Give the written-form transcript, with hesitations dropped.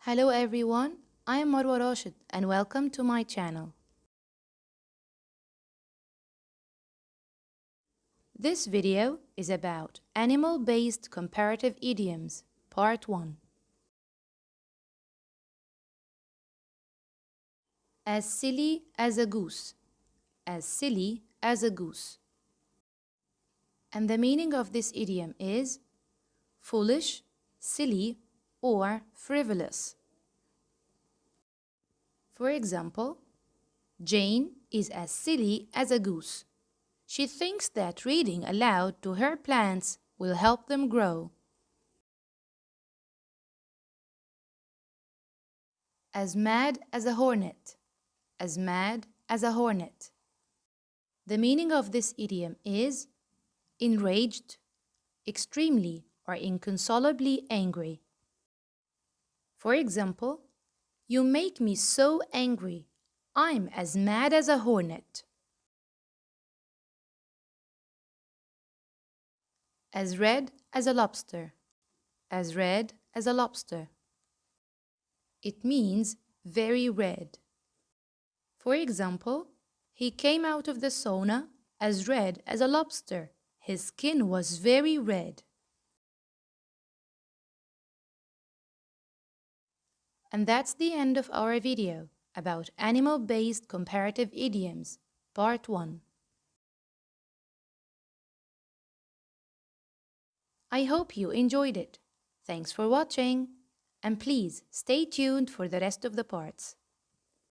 Hello everyone, I am Marwa Rashed and welcome to my channel. This video is about animal-based comparative idioms, part 1. As silly as a goose, as silly as a goose. And the meaning of this idiom is foolish, silly, or frivolous. For example, Jane is as silly as a goose. She thinks that reading aloud to her plants will help them grow. As mad as a hornet, as mad as a hornet. The meaning of this idiom is enraged, extremely or inconsolably angry. For example, you make me so angry, I'm as mad as a hornet. As red as a lobster, as red as a lobster. It means very red. For example, he came out of the sauna as red as a lobster. His skin was very red. And that's the end of our video about animal-based comparative idioms, part 1. I hope you enjoyed it. Thanks for watching, and please stay tuned for the rest of the parts.